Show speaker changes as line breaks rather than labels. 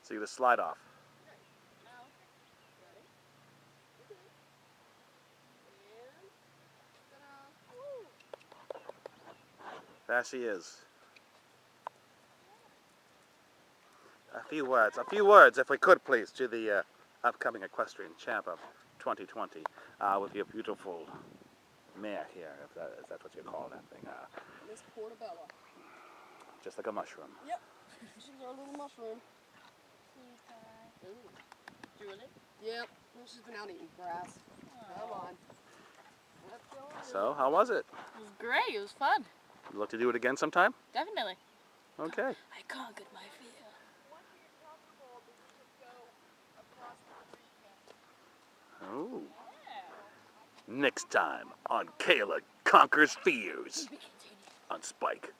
So you just slide off. There she is. A few words, if we could, please, to the upcoming equestrian champ of 2020, with your beautiful mare here, if that's what you call that thing.
Miss Portobello.
Just like a mushroom.
Yep. She's our little mushroom. Ooh.
Julie?
Yep. Well, she's been out eating grass. Come on.
So, how was it?
It was great. It was fun.
You look to do it again sometime?
Definitely.
Okay.
I conquered my fear.
Oh. Next time on Kayla Conquers Fears on Spike.